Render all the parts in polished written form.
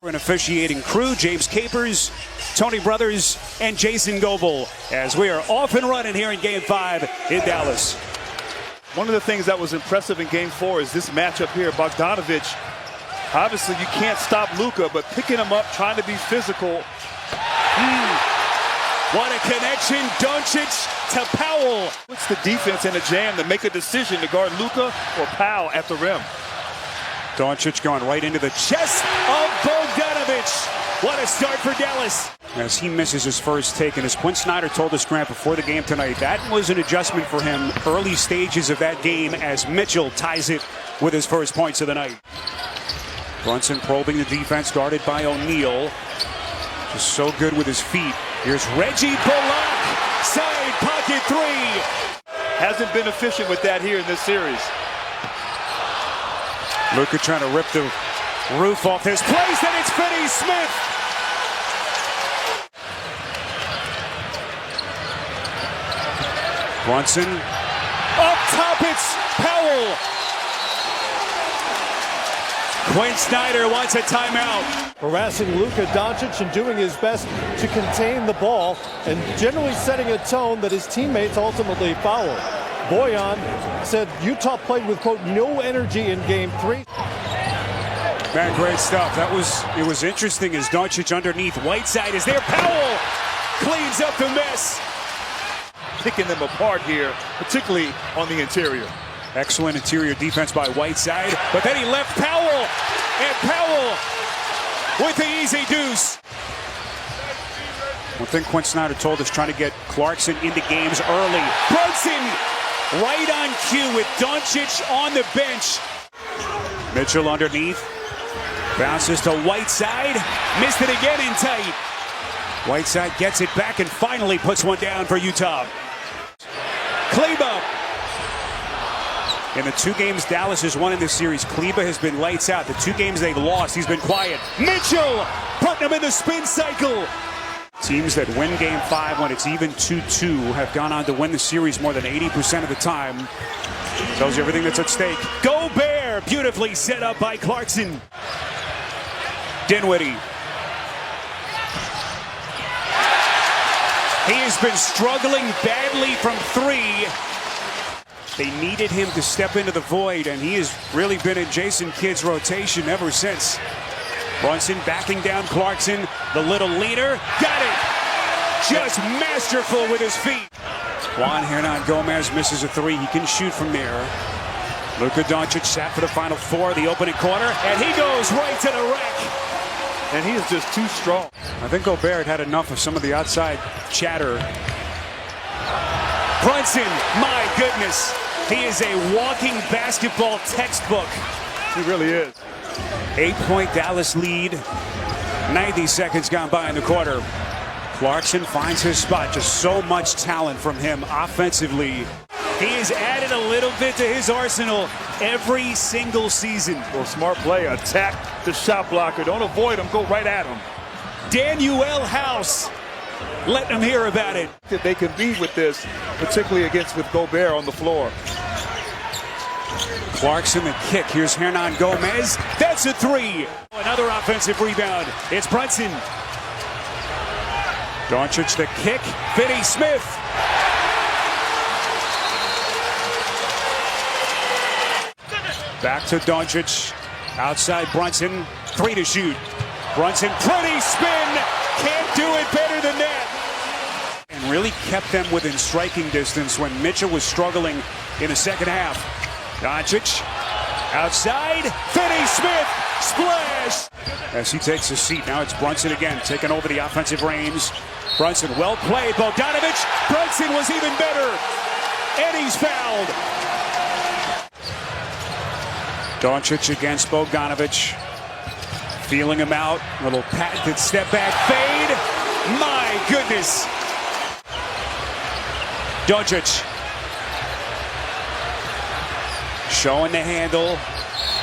An officiating crew, James Capers, Tony Brothers, and Jason Goebel, as we are off and running here in Game 5 in Dallas. One of the things that was impressive in Game 4 is this matchup here. Bogdanovic, obviously you can't stop Luka, but picking him up, trying to be physical. What a connection, Doncic to Powell. Puts the defense in a jam to make a decision to guard Luka or Powell at the rim. Doncic going right into the chest of Bogdanovic. What a start for Dallas. As he misses his first take, and as Quinn Snyder told us, Grant, before the game tonight, that was an adjustment for him early stages of that game as Mitchell ties it with his first points of the night. Brunson probing the defense, guarded by O'Neal. Just so good with his feet. Here's Reggie Bullock, side pocket three. Hasn't been efficient with that here in this series. Luka trying to rip the roof off his place, and it's Finney-Smith. Brunson, up top, it's Powell. Quinn Snyder wants a timeout. Harassing Luka Doncic and doing his best to contain the ball and generally setting a tone that his teammates ultimately follow. Boyan said Utah played with, quote, no energy in Game 3. Man, great stuff. It was interesting as Doncic underneath. Whiteside is there. Powell cleans up the mess. Picking them apart here, particularly on the interior. Excellent interior defense by Whiteside, but then he left Powell, and Powell with the easy deuce. One thing Quinn Snyder told us, trying to get Clarkson into games early. Brunson right on cue with Doncic on the bench. Mitchell underneath, bounces to Whiteside, missed it again in tight. Whiteside gets it back and finally puts one down for Utah. Kleba. In the 2 games Dallas has won in this series, Kleba has been lights out. The 2 games they've lost, he's been quiet. Mitchell putting him in the spin cycle. Teams that win Game 5 when it's even 2-2 have gone on to win the series more than 80% of the time. Tells you everything that's at stake. Gobert, beautifully set up by Clarkson. Dinwiddie. He has been struggling badly from 3. They needed him to step into the void, and he has really been in Jason Kidd's rotation ever since. Brunson backing down Clarkson, the little leader, got it! Just masterful with his feet. Juan Hernan-Gomez misses a 3. He can shoot from there. Luka Doncic sat for the Final 4, the opening quarter, and he goes right to the rack. And he is just too strong. I think Gobert had enough of some of the outside chatter. Brunson, my goodness. He is a walking basketball textbook. He really is. 8-point Dallas lead. 90 seconds gone by in the quarter. Clarkson finds his spot. Just so much talent from him offensively. He has added a little bit to his arsenal every single season. Well, smart play. Attack the shot blocker. Don't avoid him. Go right at him. Daniel House. Let them hear about it. They can be with this, particularly with Gobert on the floor. Clarkson the kick. Here's Hernan-Gomez. That's a 3. Another offensive rebound. It's Brunson. Doncic the kick. Finney-Smith. Back to Doncic. Outside Brunson. 3 to shoot. Brunson, pretty spin. Can't do it better than that. And really kept them within striking distance when Mitchell was struggling in the second half. Doncic outside. Finney-Smith splash. As he takes a seat, now it's Brunson again taking over the offensive reins. Brunson well played. Bogdanovic. Brunson was even better. And he's fouled. Doncic against Bogdanovic. Feeling him out. Little patented step back fade. My goodness. Doncic. Showing the handle.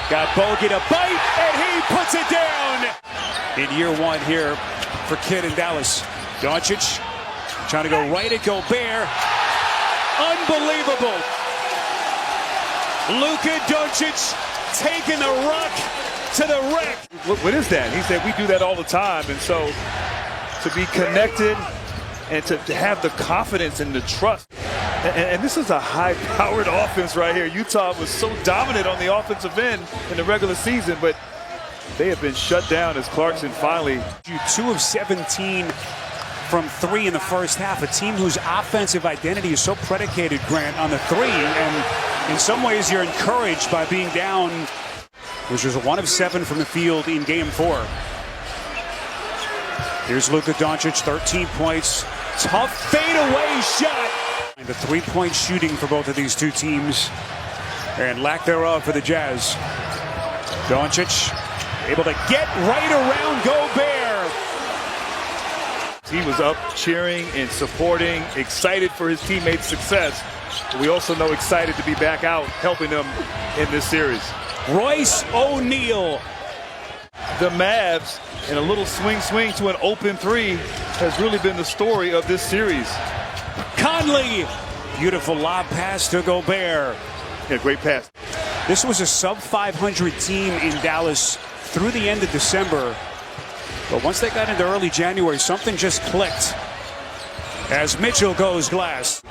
Got Bogey to bite, and he puts it down. In year 1 here for Kidd in Dallas. Doncic trying to go right at Gobert. Unbelievable. Luka Doncic taking the rock to the rack. What is that? He said we do that all the time. And so to be connected and to have the confidence and the trust. And this is a high-powered offense right here. Utah was so dominant on the offensive end in the regular season, but they have been shut down as Clarkson finally. 2 of 17 from 3 in the first half. A team whose offensive identity is so predicated, Grant, on the 3. And in some ways, you're encouraged by being down, which was 1 of 7 from the field in Game 4. Here's Luka Doncic, 13 points. Tough fadeaway shot. The three-point shooting for both of these two teams, and lack thereof for the Jazz. Doncic able to get right around Gobert. He was up cheering and supporting, excited for his teammates' success. But we also know excited to be back out helping them in this series. Royce O'Neal. The Mavs, and a little swing to an open 3 has really been the story of this series. Conley, beautiful lob pass to Gobert. Yeah, great pass. This was a sub-500 team in Dallas through the end of December. But once they got into early January, something just clicked as Mitchell goes glass.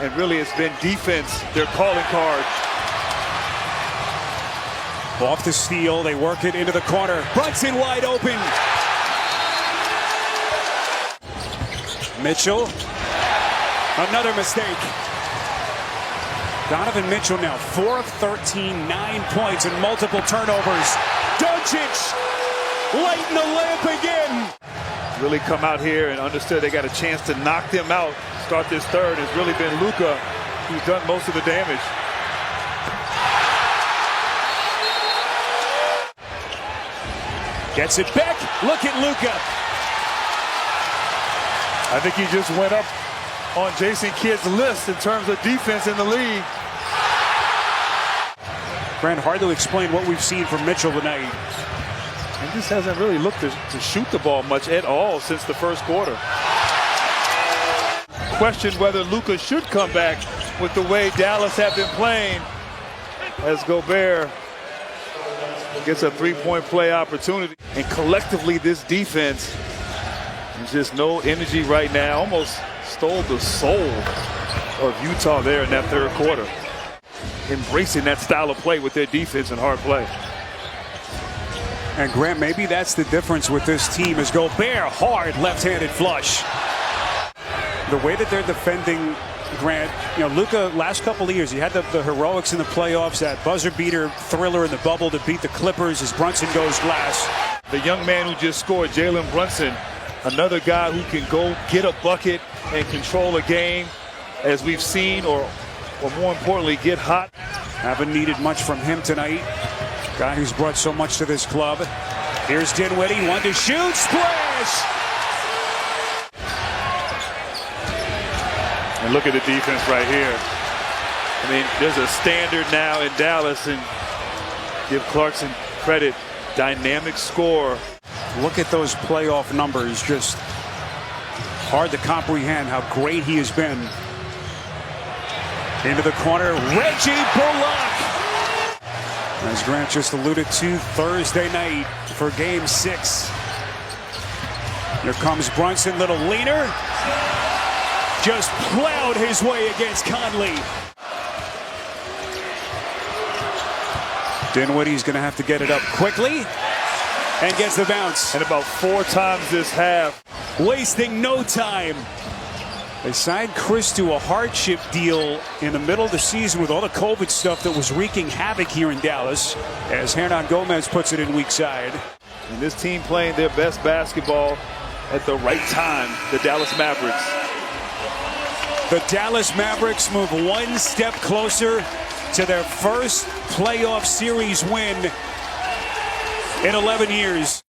And really it's been defense, their calling card. Off the steal, they work it into the corner. Brunson wide open. Mitchell. Another mistake. Donovan Mitchell now 4 of 13, 9 points and multiple turnovers. Doncic lighting the lamp again. Really come out here and understood they got a chance to knock them out. Start this third. It's really been Luka who's done most of the damage. Gets it back. Look at Luka. I think he just went up on Jason Kidd's list in terms of defense in the league. Grant, hard to explain what we've seen from Mitchell tonight. He just hasn't really looked to shoot the ball much at all since the first quarter. Question whether Luka should come back with the way Dallas have been playing, as Gobert gets a three-point play opportunity. And collectively, this defense, there's just no energy right now. Almost stole the soul of Utah there in that third quarter. Embracing that style of play with their defense and hard play. And Grant, maybe that's the difference with this team is Gobert, hard left-handed flush. The way that they're defending, Grant, you know, Luka, last couple of years, he had the heroics in the playoffs, that buzzer beater thriller in the bubble to beat the Clippers as Brunson goes glass. The young man who just scored, Jalen Brunson, another guy who can go get a bucket and control a game, as we've seen, or more importantly, get hot. Haven't needed much from him tonight. Guy who's brought so much to this club. Here's Dinwiddie, one to shoot, splash! And look at the defense right here. I mean, there's a standard now in Dallas, and give Clarkson credit. Dynamic score. Look at those playoff numbers. Just hard to comprehend how great he has been. Into the corner, Reggie Bullock. As Grant just alluded to, Thursday night for Game 6. Here comes Brunson, little leaner. Just plowed his way against Conley. Dinwiddie's going to have to get it up quickly and gets the bounce. And about 4 times this half. Wasting no time. They signed Chris to a hardship deal in the middle of the season with all the COVID stuff that was wreaking havoc here in Dallas, as Hernan Gomez puts it in weak side. And this team playing their best basketball at the right time, the Dallas Mavericks. The Dallas Mavericks move one step closer to their first playoff series win in 11 years.